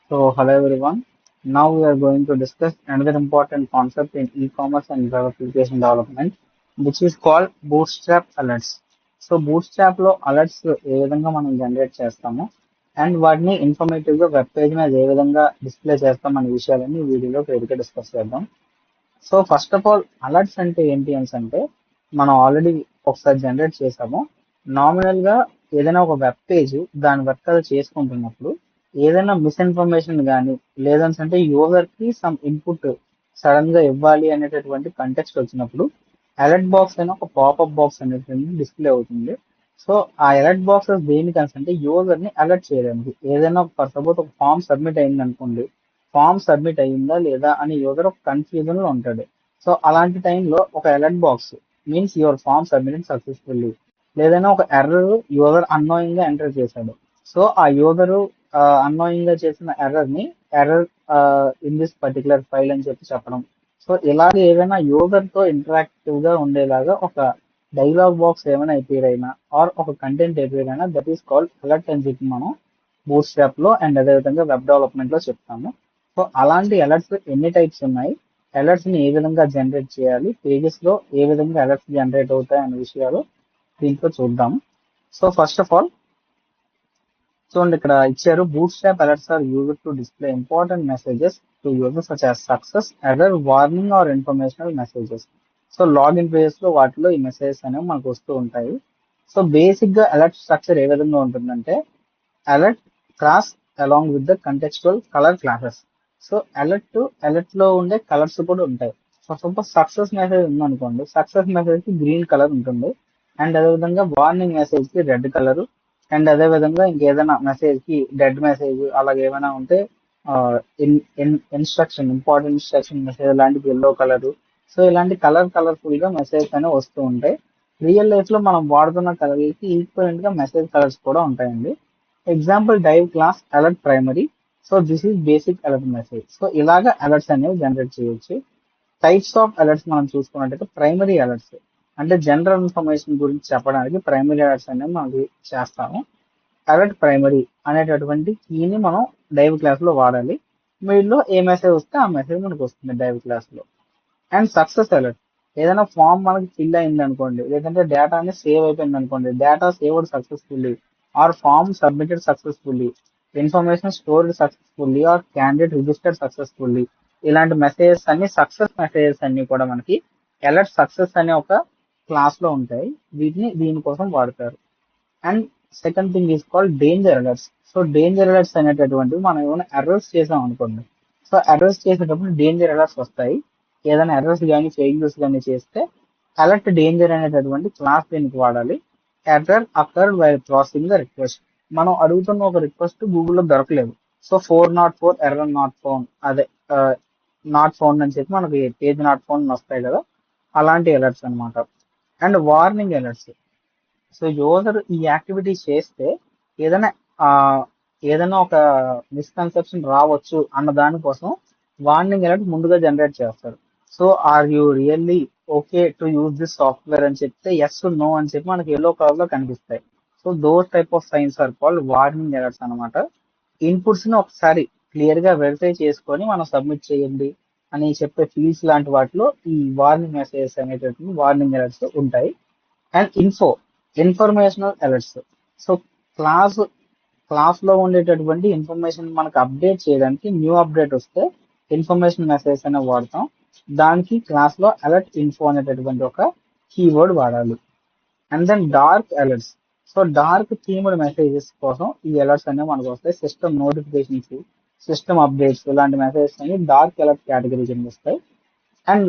Hello everyone. Now we are going to discuss another important concept in e-commerce and web application development, which is called bootstrap alerts. Bootstrap లో alerts ఏ విధంగా మనం generate చేస్తాము and వాటిని informative గా web page మీద ఏ విధంగా display చేస్తాం అనే విషయాలన్నీ ఈ వీడియోలో క్లియర్గా డిస్కస్ చేద్దాం. ఫస్ట్ ఆఫ్ ఆల్ అలర్ట్స్ అంటే ఏంటి అంటే మనం ఆల్రెడీ ఒకసారి జనరేట్ చేసాము. నామినల్ గా ఏదైనా ఒక వెబ్ పేజ్ దాని వర్క్ అది చేసుకుంటున్నప్పుడు ఏదైనా మిస్ఇన్ఫర్మేషన్ కానీ లేదంటే యూజర్ కి సమ్ ఇన్పుట్ సడన్ గా ఇవ్వాలి అనేటటువంటి కంటెక్స్ట్ వచ్చినప్పుడు అలర్ట్ బాక్స్ అయినా ఒక పాపప్ బాక్స్ అనేటువంటి డిస్ప్లే అవుతుంది. సో ఆ అలర్ట్ బాక్సెస్ దేనికి అంటే యూజర్ ని అలర్ట్ చేయడానికి. ఏదైనా ఫర్ సపోజ్ ఒక ఫామ్ సబ్మిట్ అయింది అనుకోండి, ఫామ్ సబ్మిట్ అయ్యిందా లేదా అని యూజర్ ఒక కన్ఫ్యూజన్ లో ఉంటాడు. సో అలాంటి టైంలో ఒక alert box means your form submitted successfully, లేదైనా ఒక ఎర్రర్ యూజర్ అన్నోయింగ్ గా ఎంటర్ చేశాడు. సో ఆ యూజర్ అన్నోయింగ్ గా చేసిన ఎర్రర్ ని error in this particular file అని చెప్పడం. సో ఇలాగ ఏదైనా యూజర్ తో ఇంటరాక్టివ్ గా ఉండేలాగా ఒక డైలాగ్ బాక్స్ ఏమైనా అపీర్ అయినా ఆర్ ఒక కంటెంట్ అపీర్ అయినా దట్ ఈస్ కాల్డ్ అలర్ట్ అని చెప్పి మనం బూట్ స్ట్రాప్ లో అండ్ అదేవిధంగా వెబ్ డెవలప్మెంట్ లో చెప్తాము. సో అలాంటి అలర్ట్స్ ఎన్ని టైప్స్ ఉన్నాయి, అలర్ట్స్ ని ఏ విధంగా జనరేట్ చేయాలి, పేజెస్ లో ఏ విధంగా అలర్ట్స్ జనరేట్ అవుతాయి అనే విషయాలు దీంట్లో చూద్దాము. సో ఫస్ట్ ఆఫ్ ఆల్ చూడండి, ఇక్కడ ఇచ్చారు Bootstrap alerts are used to display important messages to users such as success, error, warning or informational messages. So login pages లో వాటిలో ఈ మెసేజెస్ అనేవి మనకు వస్తూ ఉంటాయి. సో బేసిక్ గా అలర్ట్ స్ట్రక్చర్ ఏ విధంగా ఉంటుందంటే alert class along with the contextual colour classes. So alert లో ఉండే కలర్స్ కూడా ఉంటాయి. సో సపోజ్ సక్సెస్ మెసేజ్ ఉందనుకోండి, సక్సెస్ మెసేజ్ కి గ్రీన్ కలర్ ఉంటుంది అండ్ అదేవిధంగా వార్నింగ్ మెసేజ్ కి రెడ్ కలర్ అండ్ అదే విధంగా ఇంకేదైనా మెసేజ్ కి డెడ్ మెసేజ్ అలాగే ఏమైనా ఉంటే ఇన్స్ట్రక్షన్ ఇంపార్టెంట్ ఇన్స్ట్రక్షన్ మెసేజ్ లాంటిది ఎల్లో కలర్. సో ఇలాంటి కలర్ఫుల్ గా మెసేజ్ అనేవి వస్తూ ఉంటాయి. రియల్ లైఫ్ లో మనం వాడుతున్న కలర్ కి ఈక్వలెంట్ గా మెసేజ్ కలర్స్ కూడా ఉంటాయండి. Example div class alert primary. So this is basic alert message. So ఇలాగా అలర్ట్స్ అనేవి జనరేట్ చేయొచ్చు. టైప్స్ ఆఫ్ అలర్ట్స్ మనం చూసుకున్నట్టయితే ప్రైమరీ అలర్ట్స్ అంటే జనరల్ ఇన్ఫర్మేషన్ గురించి చెప్పడానికి ప్రైమరీ అలర్ట్స్ అనేవి మనం చేస్తాము. అలర్ట్ ప్రైమరీ అనేటటువంటి కీని మనం డైవ్ క్లాస్ లో వాడాలి. వీటిలో ఏ మెసేజ్ వస్తే ఆ మెసేజ్ మనకు వస్తుంది డైవ్ క్లాస్ లో. అండ్ సక్సెస్ అలర్ట్, ఏదైనా ఫామ్ మనకి ఫిల్ అయింది అనుకోండి, లేదంటే డేటా అనేది సేవ్ అయిపోయింది అనుకోండి, data saved successfully or form submitted successfully, information stored successfully or candidate registered successfully. ఇలాంటి మెసేజెస్ అన్ని సక్సెస్ మెసేజెస్ అన్ని కూడా మనకి అలర్ట్ సక్సెస్ అనే ఒక క్లాస్ లో ఉంటాయి. వీటిని దీనికోసం వాడతారు. And second thing is called danger alerts. So danger alerts అనేటటువంటివి మనం ఏమైనా ఎర్రర్స్ చేసాం అనుకోండి, సో ఎర్రర్స్ చేసేటప్పుడు డేంజర్ అలర్ట్స్ వస్తాయి. ఏదైనా ఎర్రర్స్ కానీ ఫెయిల్యూర్స్ కానీ చేస్తే అలర్ట్ డేంజర్ అనేటటువంటి క్లాస్ దీనికి వాడాలి. Error occurred while processing the request. మనం అడుగుతున్న ఒక రిక్వెస్ట్ గూగుల్లో దొరకలేదు, సో 404 ఎర్రర్ నాట్ ఫౌండ్, అదే నాట్ ఫౌండ్ అని చెప్పి మనకి పేజ్ నాట్ ఫౌండ్ వస్తాయి కదా, అలాంటి అలర్ట్స్ అనమాట. And warning alerts. So user ఈ యాక్టివిటీ చేస్తే ఏదైనా ఆ, ఏదైనా ఒక మిస్కన్సెప్షన్ రావచ్చు అన్న దానికోసం వార్నింగ్ అలర్ట్ ముందుగా జనరేట్ చేస్తారు. So are you really okay to use this software అని చెప్తే ఎస్ నో అని చెప్పి మనకి ఎల్లో కలర్ లో కనిపిస్తాయి. So those type of signs are called warning alerts అనమాట. ఇన్పుట్స్ ని ఒకసారి క్లియర్ గా వెరిఫై చేసుకొని మనం సబ్మిట్ చేయండి అని చెప్పే ఫీల్డ్స్ లాంటి వాటిలో ఈ వార్నింగ్ మెసేజెస్ అనేటటువంటి వార్నింగ్ అలర్ట్స్ ఉంటాయి. And informational alerts. So class class లో ఉండేటటువంటి ఇన్ఫర్మేషన్ మనకు అప్డేట్ చేయడానికి న్యూ అప్డేట్ వస్తే ఇన్ఫర్మేషన్ మెసేజ్ అనే వాడతాం. దానికి క్లాస్ లో అలర్ట్ ఇన్ఫో అనేటటువంటి ఒక కీవర్డ్ వాడాలి. And then dark alerts. So dark themed messages కోసం ఈ అలర్ట్స్ అనేవి మనకు వస్తాయి. సిస్టమ్ నోటిఫికేషన్స్, సిస్టమ్ అప్డేట్స్ ఇలాంటి మెసేజెస్ అనేవి డార్క్ అలర్ట్ కేటగిరీ కింద వస్తాయి. And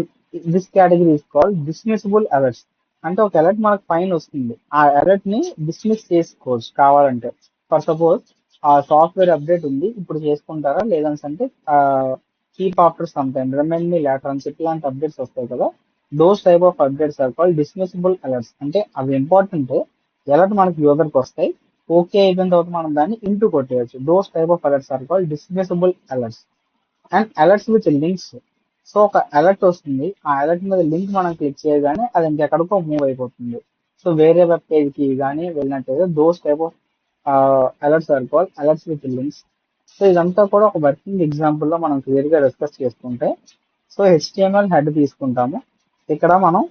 this category is called dismissible alerts. అంటే ఒక అలర్ట్ మనకు పైన వస్తుంది, ఆ అలర్ట్ ని డిస్మిస్ చేసుకోవచ్చు కావాలంటే. ఫర్ సపోజ్ ఆ సాఫ్ట్వేర్ అప్డేట్ ఉంది ఇప్పుడు చేసుకుంటారా లేదంటే keep after some time remind me later అని చెప్పి ఇలాంటి అప్డేట్స్ వస్తాయి కదా, those type of updates are called dismissible alerts. అంటే అవి ఇంపార్టెంట్, అలర్ట్ మనకి యూజర్కి వస్తాయి, ఓకే అయిపోయిన తర్వాత మనం దాన్ని ఇంటూ కొట్టేయచ్చు. Those type of alerts are called dismissible alerts. And alerts with links. So ఒక అలర్ట్ వస్తుంది, ఆ అలర్ట్ మీద లింక్ మనం క్లిక్ చేయగానే అది ఇంకెక్కడికో మూవ్ అయిపోతుంది. సో వేరే వెబ్ పేజ్ కి కానీ వెళ్ళినట్టయితే those type of alerts are called alerts with links. So ఇదంతా కూడా ఒక వర్కింగ్ ఎగ్జాంపుల్ లో మనం క్లియర్ గా డిస్కస్ చేసుకుంటే, సో HTML హెడ్ తీసుకుంటాము. ఇక్కడ మనం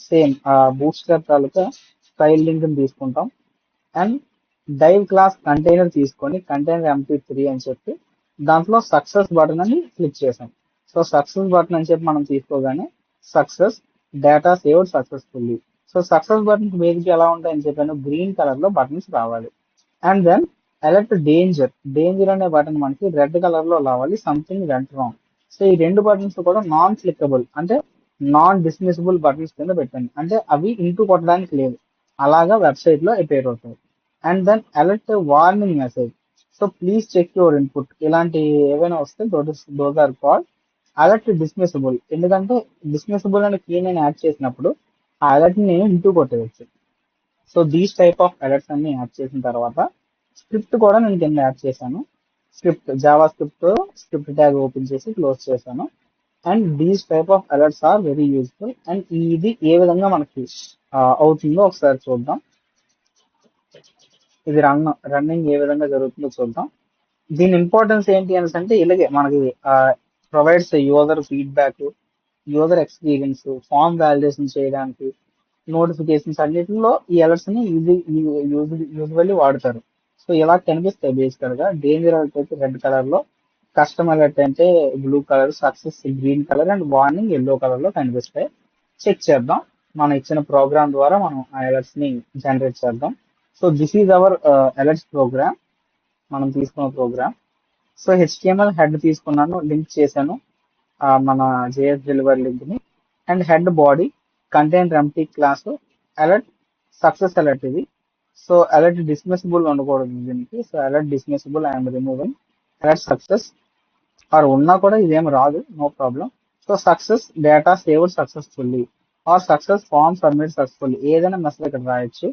సేమ్ బూట్ స్ట్రాప్ తాలూకా స్టైల్ లింక్ తీసుకుంటాం అండ్ డైవ్ క్లాస్ కంటైనర్ తీసుకొని కంటైనర్ MP3 అని చెప్పి దాంట్లో సక్సెస్ బటన్ అని క్లిక్ చేసాం. సో సక్సెస్ బటన్ అని చెప్పి మనం తీసుకోగానే success data saved successfully. So success button basic ఎలా ఉంటాయని చెప్పాను, గ్రీన్ కలర్ లో బటన్స్ రావాలి. And then alert danger, danger అనే బటన్ మనకి రెడ్ కలర్ లో రావాలి, సంథింగ్ వెంట్ రాంగ్. సో ఈ రెండు బటన్స్ కూడా నాన్ క్లికబుల్ అంటే నాన్ డిస్మిసిబుల్ బటన్స్ కింద పెట్టండి, అంటే అవి ఇంటూ కొట్టడానికి లేదు, అలాగా వెబ్సైట్ లో అపేర్ అవుతాయి. And then alert warning message, so please check your input, ఇలాంటి ఏవైనా వస్తే those are called alert dismissible. ఎందుకంటే డిస్మిసిబుల్ అనే కీ నేను యాడ్ చేసినప్పుడు ఆ అలర్ట్ ని నేను ఇంటూ కొట్టేయచ్చు. So these type of alerts అన్ని యాడ్ చేసిన తర్వాత స్క్రిప్ట్ కూడా నేను కింద యాడ్ చేశాను. Script JavaScript tag open చేసి క్లోజ్ చేశాను. And these type of alerts are very useful. And ఇది ఏ విధంగా మనకి అవుతుందో ఒకసారి చూద్దాం. ఇది రన్నింగ్ ఏ విధంగా జరుగుతుందో చూద్దాం. దీని ఇంపార్టెన్స్ ఏంటి అనేసి అంటే ఇలాగే మనకి provides user feedback, user experience, form validation చేయడానికి, నోటిఫికేషన్స్ అన్నిటిలో ఈ అలర్ట్స్ ని యూజువల్లీ వాడతారు. సో ఇలా కనిపిస్తాయి బేసికల్ గా. డేంజర్ అలర్ట్ అయితే రెడ్ కలర్ లో, కస్టమ్ అలర్ట్ అంటే blue colour, success green colour and warning yellow colour లో కనిపిస్తాయి. చెక్ చేద్దాం. మనం ఇచ్చిన ప్రోగ్రామ్ ద్వారా మనం ఆ అలర్ట్స్ ని జనరేట్ చేద్దాం. So this is our alerts program, మనం తీసుకున్న ప్రోగ్రామ్. సో HTML హెడ్ తీసుకున్నాను, లింక్ చేశాను మన JS డెలివరీ లింక్ ని. And head body container empty class alert success alert ఇది. సో అలర్ట్ డిస్మిసిబుల్ ఉండకూడదు దీనికి. So alert dismissible I'm removing alert success, or ఉన్నా కూడా ఇదేం రాదు, no problem. So success data saved successfully or success form submit successfully, ఏదైనా message ఇక్కడ రాయొచ్చు.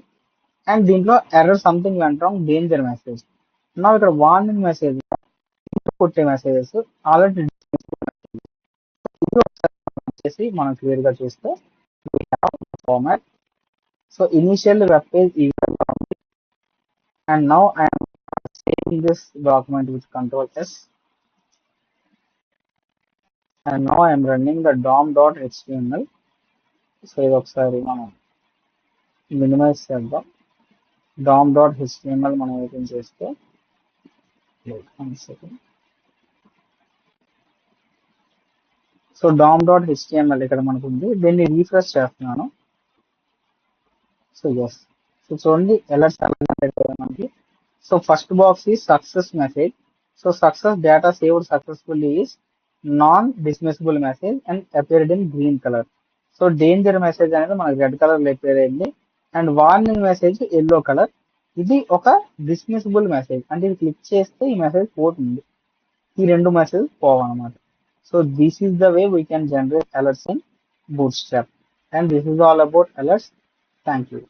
అండ్ దీంట్లో error something went wrong, danger message. నా ఇక్కడ వార్నింగ్ మెసేజ్, కొట్టే మెసేజెస్ ఆల్రెడీ చేసి మనం క్లియర్ గా చూస్తే format. So initial web page ఈ విధంగా ఉంది. And now I'm saving this document with Ctrl+S. And now I'm running the dom.html. So ఇది ఒకసారి మనం మినిమైజ్ చేద్దాం. dom.html మనం ఓపెన్ చేస్తే సో dom.html ఇక్కడ మనకు ఉంది. దీన్ని రీఫ్రెష్ చేస్తున్నాను. సో ఎస్, సో చూడండి అలర్ట్స్ మనకి. సో ఫస్ట్ బాక్స్ ఈ success message. So success data saved successfully is non dismissible message and appeared in green colour. So danger message అనేది మనకి రెడ్ కలర్ లో అపేర్ అయింది. And warning message yellow colour. ఇది ఒక డిస్మిసిబుల్ message, అంటే ఇది click చేస్తే ఈ మెసేజ్ పోతుంది, ఈ రెండు message పోవన్నమాట. So this is the way we can generate alerts in Bootstrap. And this is all about alerts. Thank you.